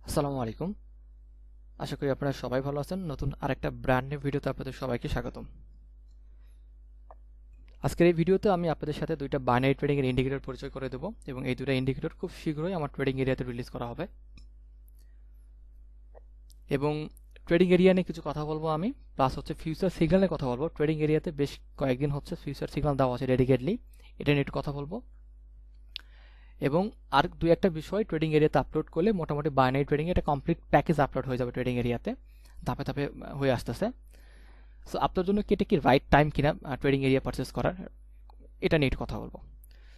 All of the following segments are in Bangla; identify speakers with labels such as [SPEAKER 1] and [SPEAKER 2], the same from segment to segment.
[SPEAKER 1] আসসালামু আলাইকুম। আশা করি আপনারা সবাই ভালো আছেন। নতুন আরেকটা ব্র্যান্ড নিউ ভিডিওতে আপনাদের সবাইকে স্বাগতম। আজকের এই ভিডিওতে আমি আপনাদের সাথে দুইটা বাইনারি ট্রেডিং এর ইন্ডিকেটর পরিচয় করে দেব এবং এই দুটো ইন্ডিকেটর খুব শীঘ্রই আমার ট্রেডিং এরিয়াতে রিলিজ করা হবে। এবং ট্রেডিং এরিয়া নিয়ে কিছু কথা বলবো আমি, প্লাস হচ্ছে ফিউচার সিগন্যালের কথা বলবো। ট্রেডিং এরিয়াতে বেশ কয়েকদিন হচ্ছে ফিউচার সিগন্যাল দেওয়া আছে ডেডিকেটলি, এটা নিয়ে একটু কথা বলবো। এবং আর দুই একটা বিষয় ট্রেডিং এরিয়াতে আপলোড করলে মোটামুটি বাইনারি ট্রেডিং এ একটা কমপ্লিট প্যাকেজ আপলোড হয়ে যাবে ট্রেডিং এরিয়াতে, ধাপে ধাপে হয়ে আসতেছে। সো আপনার জন্য কি এটা কি রাইট টাইম কিনা ট্রেডিং এরিয়া পারচেস করার, এটা নিয়ে একটু কথা বলবো।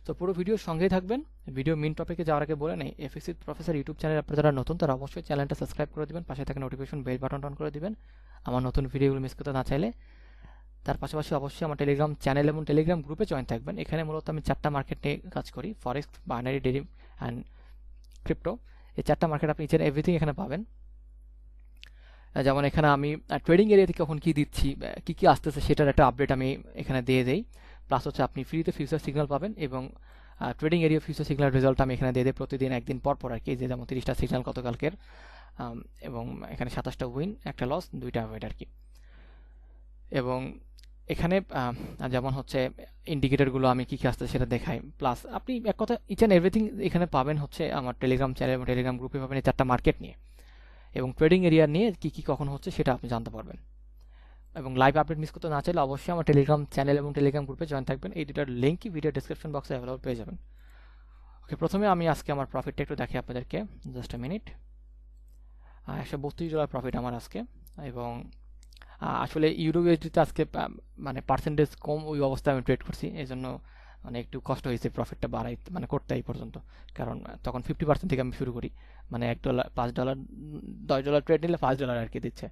[SPEAKER 1] তো পুরো ভিডিওর সঙ্গেই থাকবেন। ভিডিও মেইন টপিকে যাওয়ার আগে বলে নেই, এফএসসি প্রফেসর ইউটিউব চ্যানেল আপনারা যারা নতুন তারা অবশ্যই চ্যানেলটা সাবস্ক্রাইব করে দিবেন, পাশে থাকা নোটিফিকেশন বেল বাটন অন করে দিবেন আমার নতুন ভিডিওগুলো মিস করতে না চাইলে। তার পাশাপাশি অবশ্যই আমার টেলিগ্রাম চ্যানেল এবং টেলিগ্রাম গ্রুপে জয়েন থাকবেন। এখানে মূলত আমি 4টা মার্কেট নিয়ে কাজ করি, ফরেক্স, বাইনারি, ডেরিভ অ্যান্ড ক্রিপ্টো। এই 4টা মার্কেট আপনি ইচ এন্ড এভরিথিং এখানে পাবেন। যেমন এখানে আমি ট্রেডিং এরিয়াতে কখন কি দিচ্ছি, কি কি আসতেছে সেটার একটা আপডেট আমি এখানে দিয়ে দেই। প্লাস হচ্ছে আপনি ফ্রিতে ফিউচার সিগন্যাল পাবেন এবং trading area future signal result আমি এখানে দিয়ে দিই প্রতিদিন একদিন পর পর আর কি। যে যেমন 30টা সিগন্যাল গতকালকের, এবং এখানে 27টা উইন, একটা লস, 2টা অ্যাভয়েড আর কি। এবং এখানে যেমন হচ্ছে ইন্ডিকেটরগুলো আমি কি কি আসতেছে সেটা দেখাই। প্লাস আপনি এক কথা ইচ অ্যান্ড এভরিথিং এখানে পাবেন হচ্ছে আমার টেলিগ্রাম চ্যানেল এবং টেলিগ্রাম গ্রুপে পাবেন এই 4টা মার্কেট নিয়ে, এবং ট্রেডিং এরিয়া নিয়ে কি কি কখন হচ্ছে সেটা আপনি জানতে পারবেন। এবং লাইভ আপডেট মিস করতে না চাইলে অবশ্যই আমার টেলিগ্রাম চ্যানেল এবং টেলিগ্রাম গ্রুপে জয়েন থাকবেন। এই দুটার লিঙ্কই ভিডিও ডেসক্রিপশন বক্সে অ্যাভেলেবল পেয়ে যাবেন। ওকে, প্রথমে আমি আজকে আমার প্রফিটটা একটু দেখি আপনাদেরকে, জাস্ট আ মিনিট। $132 প্রফিট আমার আজকে। এবং আসলে ইউরো ইউএসডিতে আজকে মানে পার্সেন্টেজ কম, ওই অবস্থায় আমি ট্রেড করছি, এই জন্য মানে একটু কষ্ট হয়েছে প্রফিটটা বাড়াই মানে করতে এই পর্যন্ত। কারণ তখন 50% থেকে আমি শুরু করি, মানে $1, $5, $10 ট্রেড নিলে $5 আর কি দিচ্ছে।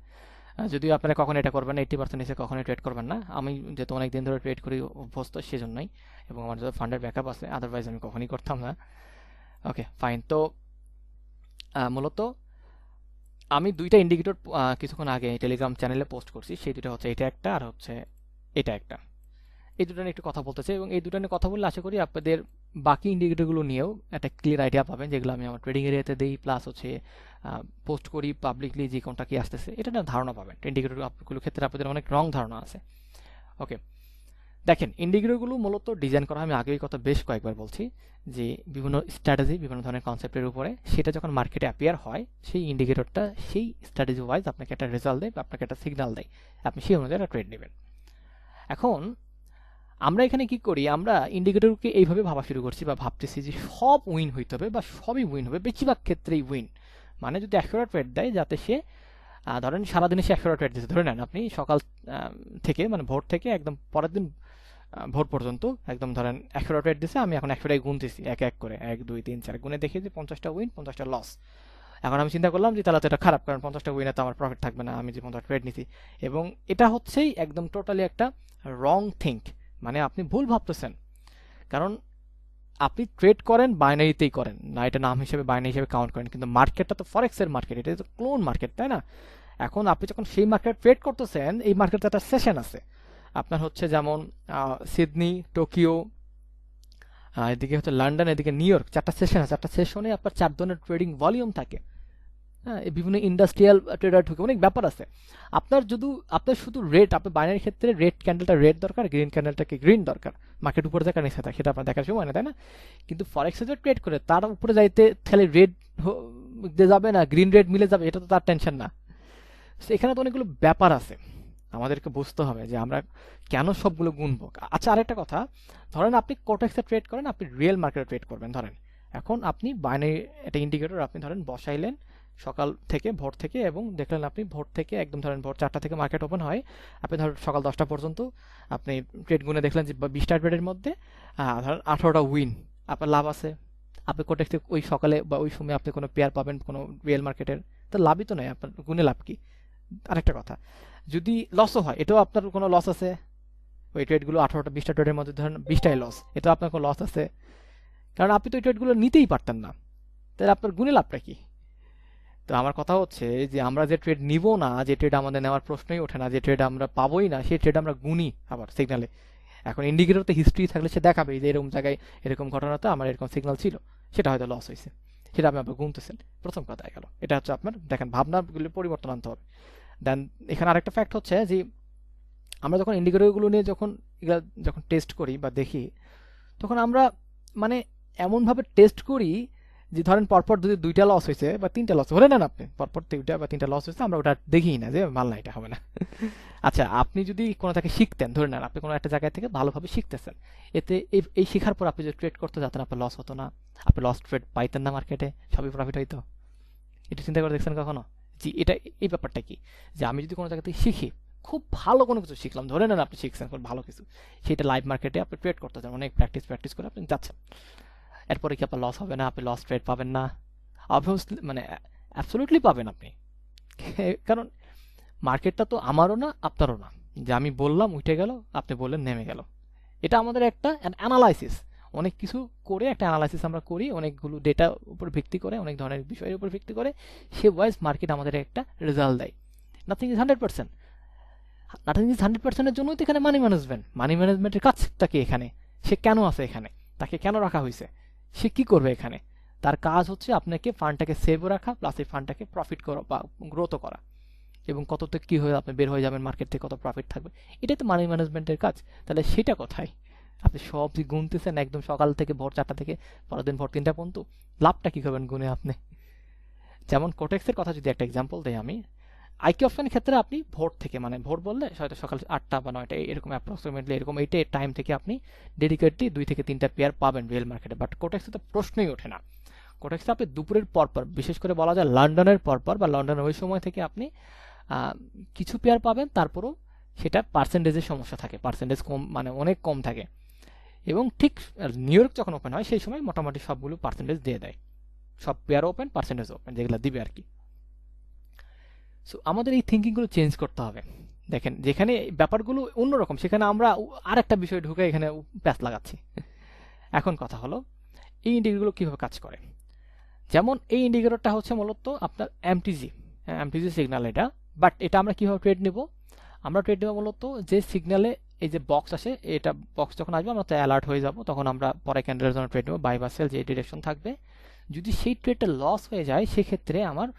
[SPEAKER 1] যদিও আপনারা কখনো এটা করবেন না, 80% নিচে কখনোই ট্রেড করবেন না। আমি যেহেতু অনেক দিন ধরে ট্রেড করি অভ্যস্ত সেজন্যই, এবং আমার যত ফান্ডের ব্যাকআপ আছে, আদারওয়াইজ আমি কখনই করতাম না। Okay fine. তো মূলত আমি দুইটা ইন্ডিকেটর কিছুক্ষণ আগে টেলিগ্রাম চ্যানেলে পোস্ট করছি, সেই দুটো হচ্ছে এটা একটা আর হচ্ছে এটা একটা। এই দুটো নিয়ে একটু কথা বলতে চাই, এবং এই দুটো নিয়ে কথা বললে আশা করি আপনাদের বাকি ইন্ডিকেটরগুলো নিয়েও একটা ক্লিয়ার আইডিয়া পাবেন, যেগুলো আমি আমার ট্রেডিং এরিয়াতে দিই, প্লাস হচ্ছে পোস্ট করি পাবলিকলি, যে কোনটা কি আসতেছে এটা না ধারণা পাবেন। ইন্ডিকেটরগুলোর ক্ষেত্রে আপনাদের অনেক রং ধারণা আছে। ওকে, দেখেন ইন্ডিকেটরগুলো মূলত ডিজাইন করা, আমি আগেই কথা বেশ কয়েকবার বলছি যে বিভিন্ন স্ট্র্যাটেজি, বিভিন্ন ধরনের কনসেপ্টের উপরে, সেটা যখন মার্কেটে অ্যাপিয়ার হয় সেই ইন্ডিকেটরটা সেই স্ট্র্যাটেজি ওয়াইজ আপনাকে একটা রেজাল্ট দেয় বা আপনাকে একটা সিগন্যাল দেয়, আপনি সেই অনুযায়ী একটা ট্রেড নেবেন। এখন আমরা এখানে কি করি, আমরা ইন্ডিকেটরকে এইভাবে ভাবা শুরু করছি বা ভাবতেছি যে সব উইন হইতে হবে বা সবই উইন হবে, বেশিরভাগ ক্ষেত্রেই উইন। মানে যদি 100টা ট্রেড দেয়, যাতে সে ধরেন সারাদিনে সে 100টা ট্রেড দিচ্ছে, ধরে নেন আপনি সকাল থেকে মানে ভোর থেকে একদম পরের দিন ভোর পর্যন্ত একদম ধরেন 100টা ট্রেড দিচ্ছে, আমি এখন 100টাই গুনতেছি এক এক করে, 1 2 3 4 গুনে দেখি যে 50টা উইন 50টা লস। এখন আমি চিন্তা করলাম যে তাহলে তো এটা খারাপ, কারণ 50টা উইনে তো আমার প্রফিট থাকবে না, আমি যে 50টা ট্রেড নিছি। এবং এটা হচ্ছেই একদম টোটালি একটা রং থিঙ্ক, মানে আপনি ভুল ভাবতেছেন। কারণ আপনি ট্রেড করেন বাইনারিতেই করেন না, এটা নাম হিসেবে বাইনারি হিসেবে কাউন্ট করেন, কিন্তু মার্কেটটা তো ফরেক্সের মার্কেট, এটা তো ক্লোন মার্কেট, তাই না? এখন আপনি যখন সেই মার্কেট ট্রেড করতেছেন, এই মার্কেটে একটা সেশন আছে আপনার, হচ্ছে যেমন সিডনি, টোকিও, এদিকে হচ্ছে লন্ডন, এদিকে নিউ ইয়র্ক, 4টা সেশন আছে। 4টা সেশনে আপনার 4 ধরনের ট্রেডিং ভলিউম থাকে। হ্যাঁ, বিভিন্ন ইন্ডাস্ট্রিয়াল ট্রেডার ঢুকে, অনেক ব্যাপার আছে। আপনার শুধু রেড, আপনার বাইনারি ক্ষেত্রে রেড ক্যান্ডেলটা রেড দরকার, গ্রিন ক্যান্ডেলটাকে গ্রিন দরকার, মার্কেট উপরে থাকে নিচে থাকে সেটা আপনার দেখার সময় না, তাই না? কিন্তু ফরেক্সে যে ট্রেড করে তার উপরে যাইতে তাহলে রেড যাবে না গ্রিন রেড মিলে যাবে, এটা তো তার টেনশন না। এখানে তো অনেকগুলো ব্যাপার আছে, আমাদেরকে বুঝতে হবে যে আমরা কেন সবগুলো গুনবো। আচ্ছা, আরেকটা কথা, ধরেন আপনি কোটেক্সে ট্রেড করেন, আপনি রিয়েল মার্কেটে ট্রেড করবেন। ধরেন এখন আপনি বাইনারি একটা ইন্ডিকেটর আপনি ধরেন বসাইলেন সকাল থেকে, ভোর থেকে, এবং দেখলেন আপনি ভোর থেকে একদম ধরেন ভোর 4টা থেকে মার্কেট ওপেন হয়, আপনি ধরেন সকাল 10টা পর্যন্ত আপনি ট্রেড গুনে দেখলেন যে 20টা ট্রেডের মধ্যে ধরেন 18টা উইন, আপনার লাভ আছে। আপনি কোটেক্সে ওই সকালে বা ওই সময় আপনি কোনো পেয়ার পাবেন কোনো রিয়েল মার্কেটের, তো লাভই তো নয়, আপনার গুনে লাভ কি? আরেকটা কথা, যদি লসও হয় এটাও আপনার কোনো লস আছে। ওই ট্রেডগুলো 18টা 20টা ট্রেডের মধ্যে ধরেন 20টাই লস, এটা আপনার কোনো লস আছে, কারণ আপনি তো ওই ট্রেডগুলো নিতেই পারতেন না, তাহলে আপনার গুনে লাভটা কি? তো আমার কথা হচ্ছে যে আমরা যে ট্রেড নিব না, যে ট্রেড আমাদের নেওয়ার প্রশ্নই ওঠে না, যে ট্রেড আমরা পাবোই না, সেই ট্রেড আমরা গুনি আবার সিগনালে। এখন ইন্ডিকেটরতে হিস্ট্রি থাকলে সে দেখাবে যে এরকম জায়গায় এরকম ঘটনাতে আমার এরকম সিগন্যাল ছিল, সেটা হয়তো লস হয়েছে। সেটা আপনি আবার গুনতেছেন। প্রথম কথায় গেল, এটা হচ্ছে আপনার দেখেন ভাবনাগুলো পরিবর্তন আনতে হবে। দেন এখানে আরেকটা ফ্যাক্ট হচ্ছে যে আমরা যখন ইন্ডিকেটরগুলো নিয়ে যখন টেস্ট করি বা দেখি, তখন আমরা মানে এমনভাবে টেস্ট করি যে ধরেন পরপর যদি 2টা লস হয়েছে বা 3টা লস ধরে নেন আপনি, পরপর 2টা বা 3টা লস হয়েছে, আমরা ওটা দেখি না যে মাল না, এটা হবে না। আচ্ছা, আপনি যদি কোনো থেকে শিখতেন, ধরে নেন আপনি কোনো একটা জায়গায় থেকে ভালোভাবে শিখতেছেন, এতে এই শেখার পর আপনি যদি ট্রেড করতে যেতেন, আপনার লস হতো না, আপনি লস ট্রেড পাইতেন না মার্কেটে, সবই প্রফিট হইতো। এটা চিন্তা করে দেখছেন কখনো? জি, এটা এই ব্যাপারটা কি, যে আমি যদি কোনো জায়গা থেকে শিখি, খুব ভালো কোনো কিছু শিখলাম, ধরে নেন আপনি শিখছেন খুব ভালো কিছু, সেটা লাইভ মার্কেটে আপনি ট্রেড করতে চান, অনেক প্র্যাকটিস করে আপনি যাচ্ছেন, এরপরে কি আপনার লস হবে না? আপনি লস ট্রেড পাবেন না? অবভিয়াসলি মানে অ্যাবসলিউটলি পাবেন আপনি। কারণ মার্কেটটা তো আমারও না আপনারও না, যে আমি বললাম উঠে গেল, আপনি বললেন নেমে গেল। এটা আমাদের একটা অ্যানালাইসিস, অনেক কিছু করে একটা অ্যানালাইসিস আমরা করি, অনেকগুলো ডেটার উপর ভিত্তি করে, অনেক ধরনের বিষয়ের উপর ভিত্তি করে, সে ওয়াইজ মার্কেট আমাদের একটা রেজাল্ট দেয়। নাথিং ইজ 100%, নাথিং ইজ 100%-এর জন্যই তো এখানে মানি ম্যানেজমেন্টের কাজটা কি এখানে, সে কেন আছে এখানে, তাকে কেন রাখা হয়েছে, সে কি করবে এখানে? তার কাজ হচ্ছে আপনাকে ফান্ডটাকে সেভও রাখা, প্লাস এই ফান্ডটাকে প্রফিট করা বা গ্রোথও করা, এবং কততে কি হয়ে আপনি বের হয়ে যাবেন মার্কেট থেকে, কত প্রফিট থাকবে, এটাই তো মানি ম্যানেজমেন্টের কাজ। তাহলে সেটা কোথায়? আপনি সব যে গুনতেছেন একদম সকাল থেকে ভোর 4টা থেকে পরের দিন ভোর 3টা পর্যন্ত, লাভটা কি করবেন গুনে আপনি? যেমন কোটেক্সের কথা যদি একটা এক্সাম্পল দেই আমি, আইকি অপশনের ক্ষেত্রে আপনি ভোর থেকে, মানে ভোর বললে হয়তো সকাল 8টা বা 9টা এরকম অ্যাপ্রক্সিমেটলি এরকম এইটা টাইম থেকে আপনি ডেডিকেটলি 2 থেকে 3টা পেয়ার পাবেন রিয়েল মার্কেটে। বাট কোটেক্সে তো প্রশ্নই ওঠে না। কোটেক্সে আপনি দুপুরের পরপর, বিশেষ করে বলা যায় লন্ডনের পরপর বা লন্ডনের ওই সময় থেকে আপনি কিছু পেয়ার পাবেন, তারপরও সেটা পার্সেন্টেজের সমস্যা থাকে, পার্সেন্টেজ কম, মানে অনেক কম থাকে। এবং ঠিক নিউ ইয়র্ক যখন ওপেন হয় সেই সময় মোটামুটি সবগুলো পার্সেন্টেজ দিয়ে দেয়, সব পেয়ার ওপেন, পার্সেন্টেজ ওপেন, যেগুলো দিবে আর কি। সো আমাদের এই থিঙ্কিংগুলো চেঞ্জ করতে হবে। দেখেন যেখানে ব্যাপারগুলো অন্যরকম, সেখানে আমরা আরেকটা বিষয় ঢুকে এখানে প্যাচ লাগাচ্ছি। এখন কথা হলো এই ইন্ডিকেটরগুলো কীভাবে কাজ করে। যেমন এই ইন্ডিকেটরটা হচ্ছে মূলত আপনার এমটিজি সিগন্যাল এটা, বাট এটা আমরা কীভাবে ট্রেড নেব? আমরা ট্রেড নেব মূলত যে সিগন্যালে এই যে বক্স আসে, এটা বক্স যখন আসবে আমরা তো অ্যালার্ট হয়ে যাব, তখন আমরা পরে ক্যান্ডেলের জন্য ট্রেড নেব, বাই বা সেল যে ডিরেকশন থাকবে। যদি সেই ট্রেডটা লস হয়ে যায়, সেক্ষেত্রে আমার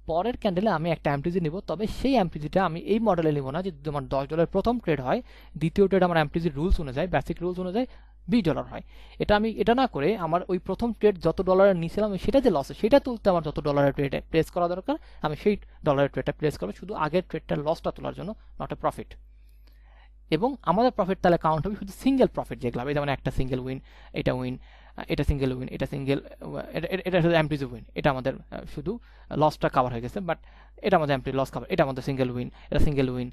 [SPEAKER 1] পরের ক্যান্ডেলে আমি একটা এমটিজি নিব, তবে সেই এমটিজিটা আমি এই মডেলে নিব না যে যদি আমার $10 প্রথম ট্রেড হয়, দ্বিতীয় ট্রেড আমার এমটিজির রুলস অনুযায়ী, বেসিক রুলস অনুযায়ী $20 হয়। এটা না করে আমার ওই প্রথম ট্রেড যত ডলারের নিয়েছিলাম সেটা যে লস, সেটা তুলতে আমার যত ডলারের ট্রেডে প্লেস করা দরকার, আমি সেই ডলারের ট্রেডটা প্লেস করবো, শুধু আগের ট্রেডটার লসটা তোলার জন্য, নট এ প্রফিট। এবং আমাদের প্রফিট তাহলে কাউন্ট হবে শুধু সিঙ্গেল প্রফিট, যেগুলো হবে যেমন একটা সিঙ্গেল উইন, এটা উইন, এটা সিঙ্গেল উইন, এটা সিঙ্গেল, এটা শুধু এমটিজি উইন, এটা আমাদের শুধু লসটা কাভার হয়ে গেছে, বাট এটা আমাদের এমটি লস কাভার, এটা আমাদের সিঙ্গেল উইন, এটা সিঙ্গেল উইন,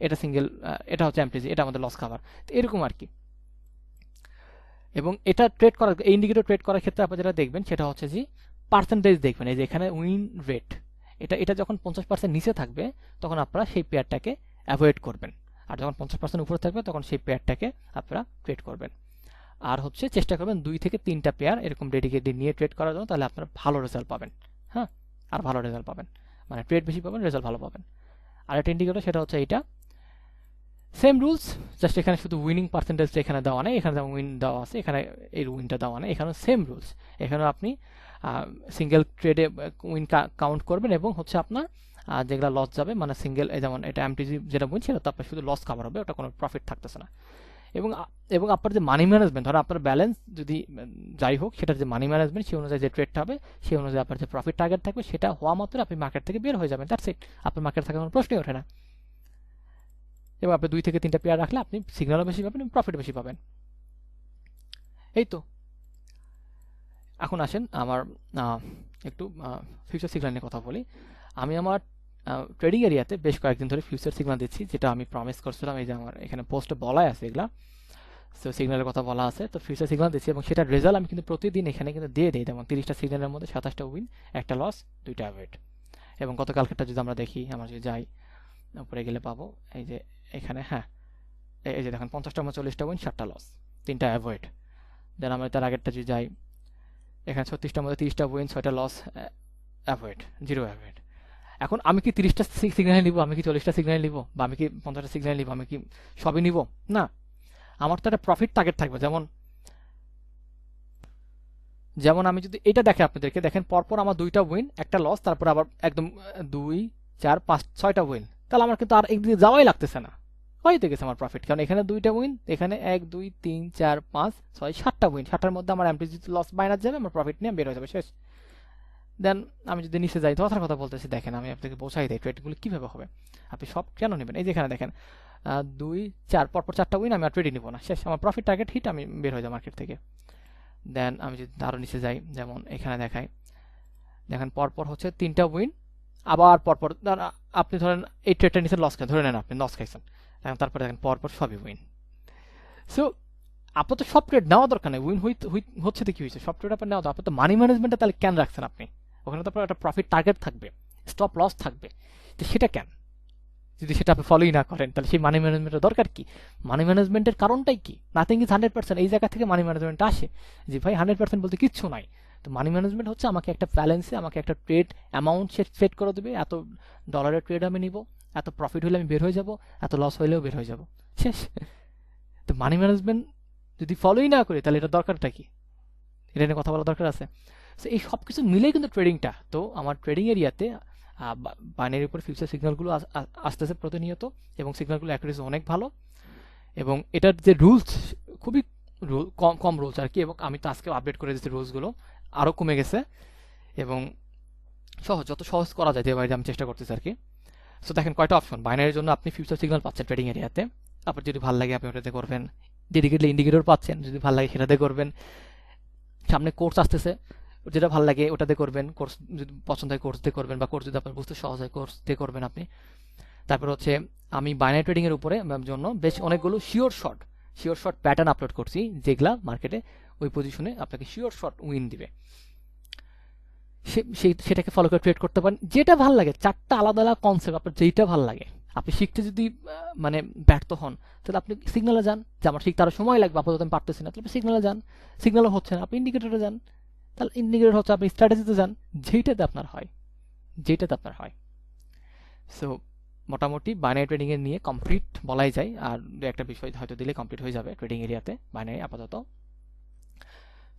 [SPEAKER 1] এটা সিঙ্গেল, এটা হচ্ছে এমটিজি, এটা আমাদের লস কাভার, তো এরকম আর কি। এবং এটা ট্রেড করার, এই ইন্ডিকেটর ট্রেড করার ক্ষেত্রে আপনি যেটা দেখবেন সেটা হচ্ছে যে পার্সেন্টেজ দেখবেন, এই যে এখানে উইন রেট, এটা যখন 50% নিচে থাকবে তখন আপনারা সেই পেয়ারটাকে অ্যাভয়েড করবেন, আর যখন 50% উপরে থাকবে তখন সেই পেয়ারটাকে আপনারা ট্রেড করবেন। আর হচ্ছে চেষ্টা করবেন 2 থেকে 3টা পেয়ার এরকম ডেডিকেটেড নিয়ে ট্রেড করার জন্য, তাহলে আপনারা ভালো রেজাল্ট পাবেন। হ্যাঁ, আর ভালো রেজাল্ট পাবেন, মানে ট্রেড বেশি পাবেন, রেজাল্ট ভালো পাবেন। আর একটা ইন্ডিকেটর সেটা হচ্ছে এইটা, সেম রুলস, জাস্ট এখানে শুধু উইনিং পার্সেন্টেজটা এখানে দেওয়া নেই, এখানে যেমন উইন দেওয়া আছে, এখানে এই উইনটা দেওয়া নেই, এখানে সেম রুলস। এখানে আপনি সিঙ্গেল ট্রেডে উইন কাউন্ট করবেন, এবং হচ্ছে আপনার যেগুলো লস যাবে, মানে সিঙ্গেল, যেমন এটা এমটিজি যেটা উইন, সেটা তো আপনার শুধু লস কাভার হবে, ওটা কোনো প্রফিট থাকতেছে না। এবং আপনার যে মানি ম্যানেজমেন্ট, ধরো আপনার ব্যালেন্স যদি যাই হোক, সেটার যে মানি ম্যানেজমেন্ট সেই অনুযায়ী যে ট্রেডটা হবে, সেই অনুযায়ী আপনার যে প্রফিট টার্গেট থাকবে, সেটা হওয়া মাত্র আপনি মার্কেট থেকে বের হয়ে যাবেন, দ্যাটস ইট। আপনার মার্কেট থাকার কোনো প্রশ্নই ওঠে না। এবং আপনি 2 থেকে 3টা পেয়ার রাখলে আপনি সিগন্যালও বেশি পাবেন, প্রফিট বেশি পাবেন। এই তো। এখন আসেন আমার একটু ফিউচার সিগন্যাল নিয়ে কথা বলি। আমি আমার ট্রেডিং এরিয়াতে বেশ কয়েকদিন ধরে ফিউচার সিগন্যাল দিচ্ছি, যেটা আমি প্রমিস করছিলাম, এই যে আমার এখানে পোস্টে বলাই আছে এগুলা, সো সিগন্যালের কথা বলা আছে, তো ফিউচার সিগন্যাল দিচ্ছি, এবং সেটার রেজাল্ট আমি কিন্তু প্রতিদিন এখানে কিন্তু দিয়ে দিই। যেমন 30টা সিগন্যালের মধ্যে 27টা উইন, একটা লস, 2টা অ্যাভয়েড। এবং গতকালকেরটা যদি আমরা দেখি, আমরা যদি যাই উপরে গেলে পাবো এই যে এখানে, হ্যাঁ এই যে দেখেন 50টার মধ্যে 40টা উইন, 7টা লস, 3টা অ্যাভয়েড। দেন আমরা তার আগেরটা যদি যাই, এখানে 36টার মধ্যে 30টা উইন, 6টা লস, অ্যাভয়েড, 0 অ্যাভয়েড। এখন আমি কি 30টা সিগন্যাল নিব, আমি কি 40টা সিগন্যাল নিব, বা আমি কি 50টা সিগন্যাল নিব, আমি কি সবই নিব? না, আমার তো একটা প্রফিট টার্গেট থাকবে। যেমন যেমন আমি যদি এটা দেখে আপনাদেরকে দেখেন পরপর আমার 2টা উইন, একটা লস, তারপর আবার একদম 2 4 5 6টা উইন, তাহলে আমার কিন্তু আর একদিকে যাওয়াই লাগতেছে না, হয়ে গেছে আমার প্রফিট। কারণ এখানে 2টা উইন, এখানে 1 2 3 4 5 6 7টা উইন, 7টার মধ্যে আমার এমটি লস মাইনাস যাবে, আমার প্রফিট নিয়ে বের হয়ে যাবে, শেষ। দেন আমি যদি নিচে যাই, তো কথার কথা বলতেছি, দেখেন আমি আপনাকে বোঝাই দিই ট্রেডগুলো কিভাবে হবে। আপনি সব কেন নেবেন, এই যেখানে দেখেন 2 4 পরপর 4টা উইন, আমি আর ট্রেডই নিব না, শেষ। আমার প্রফিট টার্গেট হিট, আমি বের হয়ে যাই মার্কেট থেকে। দেন আমি যদি আরও নিচে যাই, যেমন এখানে দেখাই, দেখেন পরপর হচ্ছে 3টা উইন, আবার পরপর আপনি ধরেন এই ট্রেডটা নিচে লস খাই, ধরে নেন আপনি লস খাইছেন, তারপরে দেখেন পরপর সবই উইন। সো আপনার তো সব ট্রেড নেওয়া দরকার নেই, উইন হচ্ছে তো কি হয়েছে, সব ট্রেড আপনার নেওয়া, আপনার তো মানি ম্যানেজমেন্টটা তাহলে কেন রাখছেন আপনি? ওখানে তো আপনার একটা প্রফিট টার্গেট থাকবে, স্টপ লস থাকবে, তো সেটা কেন? যদি সেটা আপনি ফলোই না করেন, তাহলে সেই মানি ম্যানেজমেন্টের দরকার কি? মানি ম্যানেজমেন্টের কারণটাই কি? নাথিং ইজ 100%, এই জায়গা থেকে মানি ম্যানেজমেন্ট আসে যে ভাই 100% বলতে কিচ্ছু নাই। তো মানি ম্যানেজমেন্ট হচ্ছে আমাকে একটা ব্যালেন্সে আমাকে একটা ট্রেড অ্যামাউন্ট সেট করে দেবে, এত ডলারের ট্রেড আমি নিব, এত প্রফিট হলে আমি বের হয়ে যাব, এত লস হইলেও বের হয়ে যাব, শেষ। তো মানি ম্যানেজমেন্ট যদি ফলোই না করি, তাহলে এটা দরকারটা কি? এটা নিয়ে কথা বলা দরকার আছে। সো এই সব কিছু মিলেই কিন্তু ট্রেডিংটা। তো আমার ট্রেডিং এরিয়াতে বাইনারির উপর ফিউচার সিগন্যালগুলো আসতেছে প্রতিনিয়ত, এবং সিগন্যালগুলো অ্যাকুরেসি অনেক ভালো, এবং এটার যে রুলস খুবই কম কম রুলস আর কি, এবং আমি তো আজকে আপডেট করে দিচ্ছি, রুলসগুলো আরও কমে গেছে, এবং সহজ, যত সহজ করা যায় বাইরে আমি চেষ্টা করতেছি আর কি। সো দেখেন কয়টা অপশন বাইনারির জন্য আপনি ফিউচার সিগন্যাল পাচ্ছেন ট্রেডিং এরিয়াতে, আপনার যদি ভালো লাগে আপনি ওটাতে করবেন, ডেডিকেটলি ইন্ডিকেটর পাচ্ছেন, যদি ভালো লাগে সেটাতে করবেন, সামনে কোর্স আসতেছে, যেটা ভালো লাগে ওটাতে করবেন, কোর্স যদি পছন্দ হয় কোর্স দিয়ে করবেন, বা কোর্স যদি আপনার বুঝতে সহজ হয় কোর্স দিয়ে করবেন আপনি। তারপর হচ্ছে আমি বাইনারি ট্রেডিং এর উপরে জন্য বেশ অনেকগুলো শিওর শর্ট প্যাটার্ন আপলোড করছি, যেগুলা মার্কেটে ওই পজিশনে আপনাকে শিওর শর্ট উইন দিবে, সেটাকে ফলো করে ট্রেড করতে পারেন, যেটা ভালো লাগে। 4টা আলাদা আলাদা কনসেপ্ট, আপনার যেইটা ভালো লাগে। আপনি শিখতে যদি মানে ব্যর্থ হন, তাহলে আপনি সিগন্যালে যান, যে আমার শিখতে আরো সময় লাগবে, আপাতত আমি পারতেছি না, তাহলে আপনি সিগন্যালে যান, সিগন্যালও হচ্ছে না, আপনি ইন্ডিকেটরে যান, তাহলে ইন্ডিকেটর হচ্ছে, আপনি স্ট্র্যাটেজিতে যান, যেটাতে আপনার হয়। সো মোটামুটি বাইনারি ট্রেডিং এর নিয়ে কমপ্লিট বলাই যায়, আর দু একটা বিষয় হয়তো দিলে কমপ্লিট হয়ে যাবে ট্রেডিং এরিয়াতে বাইনারি আপাতত।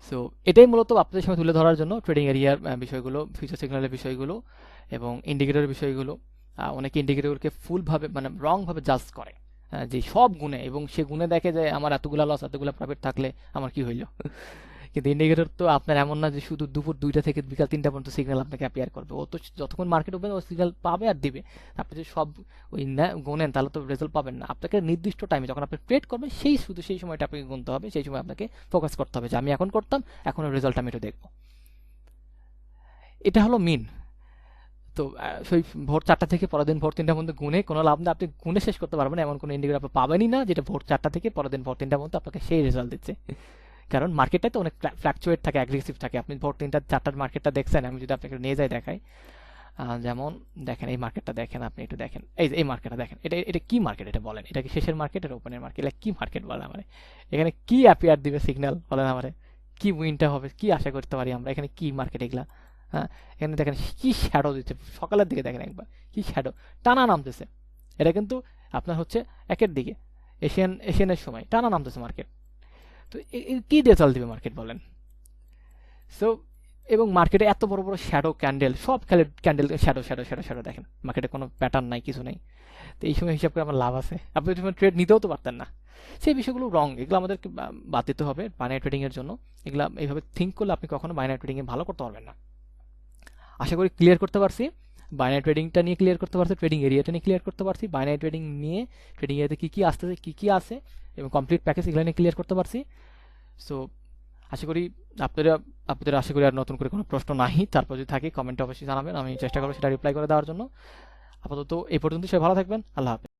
[SPEAKER 1] সো এটাই মূলত আপনাদের সামনে তুলে ধরার জন্য ট্রেডিং এরিয়ার বিষয়গুলো, ফিউচার সিগন্যালের বিষয়গুলো, এবং ইন্ডিকেটরের বিষয়গুলো। অনেকে ইন্ডিকেটরকে ফুলভাবে মানে রংভাবে জাজ করে, যে সব গুণে, এবং সে গুণে দেখে যে আমার এতগুলা লস এতগুলা প্রফিট থাকলে আমার কি হইলো। কিন্তু ইন্ডিকেটর তো আপনার এমন না যে শুধু দুপুর 2টা থেকে বিকাল 3টা পর্যন্ত সিগন্যাল আপনাকে অ্যাপিয়ার করবে, ও তো যতক্ষণ মার্কেট ওপেন ও সিগন্যাল পাবে আর দিবে। আপনি যদি সব ওই গুনেন, তাহলে তো রেজাল্ট পাবেন না। আপনাকে নির্দিষ্ট টাইমে যখন আপনি ট্রেড করবেন, শুধু সেই সময়টা আপনাকে গুনতে হবে, সেই সময় আপনাকে ফোকাস করতে হবে যে আমি এখন করতাম, এখন রেজাল্ট আমি একটু দেখবো। এটা হলো মিন। তো সেই ভোর 4টা থেকে পরের দিন ভোর 3টার মধ্যে গুনে কোনো লাভ নেই, আপনি গুনে শেষ করতে পারবেন না, এমন কোনো ইন্ডিকেটর আপনি পাবেনই না যেটা ভোর 4টা থেকে পরের দিন ভোর 3টার মধ্যে আপনাকে সেই রেজাল্ট দিচ্ছে। কারণ মার্কেটটা তো অনেক ফ্ল্যাকচুয়েট থাকে, অ্যাগ্রেসিভ থাকে। আপনি ভোর 3টা 4টার মার্কেটটা দেখছেন, আমি যদি আপনাকে নিয়ে যাই দেখাই, যেমন দেখেন এই মার্কেটটা দেখেন, আপনি একটু দেখেন, এই মার্কেটটা দেখেন, এটা কি মার্কেট, এটা বলেন, এটা কি শেষের মার্কেট, এটা ওপেনের মার্কেট, এটা কি মার্কেট বলেন আমারে? এখানে কি অ্যাপিয়ার দিবে সিগন্যাল বলেন আমারে? কি উইনটা হবে, কি আশা করতে পারি আমরা? এখানে কি মার্কেট এগুলা? হ্যাঁ, এখানে দেখেন কি শ্যাডো দিচ্ছে, সকালের দিকে দেখেন একবার কি শ্যাডো টানা নামতেছে। এটা কিন্তু আপনার হচ্ছে একের দিকে এশিয়ানের সময় টানা নামতেছে মার্কেট। তো কি রেজাল্ট দিবে মার্কেট বলেন? সো এবং মার্কেটে এত বড় বড় শ্যাডো ক্যান্ডেল, সব candle shadow shadow shadow shadow দেখেন, মার্কেটে কোনো প্যাটার্ন নাই, কিছু নাই। তো এই সময় হিসাব করে আমার লাভ আছে, আপনি ট্রেড নিতেও তো পারতেন না। সেই বিষয়গুলো রং, এগুলো আমাদেরকে বাদ দিতে হবে বাইনারি ট্রেডিং এর জন্য। এগুলো এইভাবে থিঙ্ক করলে আপনি কখনো বাইনারি ট্রেডিং এ ভালো করতে পারবেন না। আশা করি ক্লিয়ার করতে পারছি, বাইনারি ট্রেডিংটা নিয়ে ক্লিয়ার করতে পারছি, ট্রেডিং এরিয়াটা নিয়ে ক্লিয়ার করতে পারছি, বাইনারি ট্রেডিং নিয়ে ট্রেডিং এরিয়াতে কী কী আসতেছে, কী কী আছে, এবং কমপ্লিট প্যাকেজ এগুলো নিয়ে ক্লিয়ার করতে পারছি। সো আশা করি আপনাদের আশা করি আর নতুন করে কোনো প্রশ্ন নাই। তারপর যদি থাকে কমেন্টে অবশ্যই জানাবেন, আমি চেষ্টা করবো সেটা রিপ্লাই করে দেওয়ার জন্য। আপাতত এই পর্যন্ত সবাই ভালো থাকবেন, আল্লাহ হাফেজ।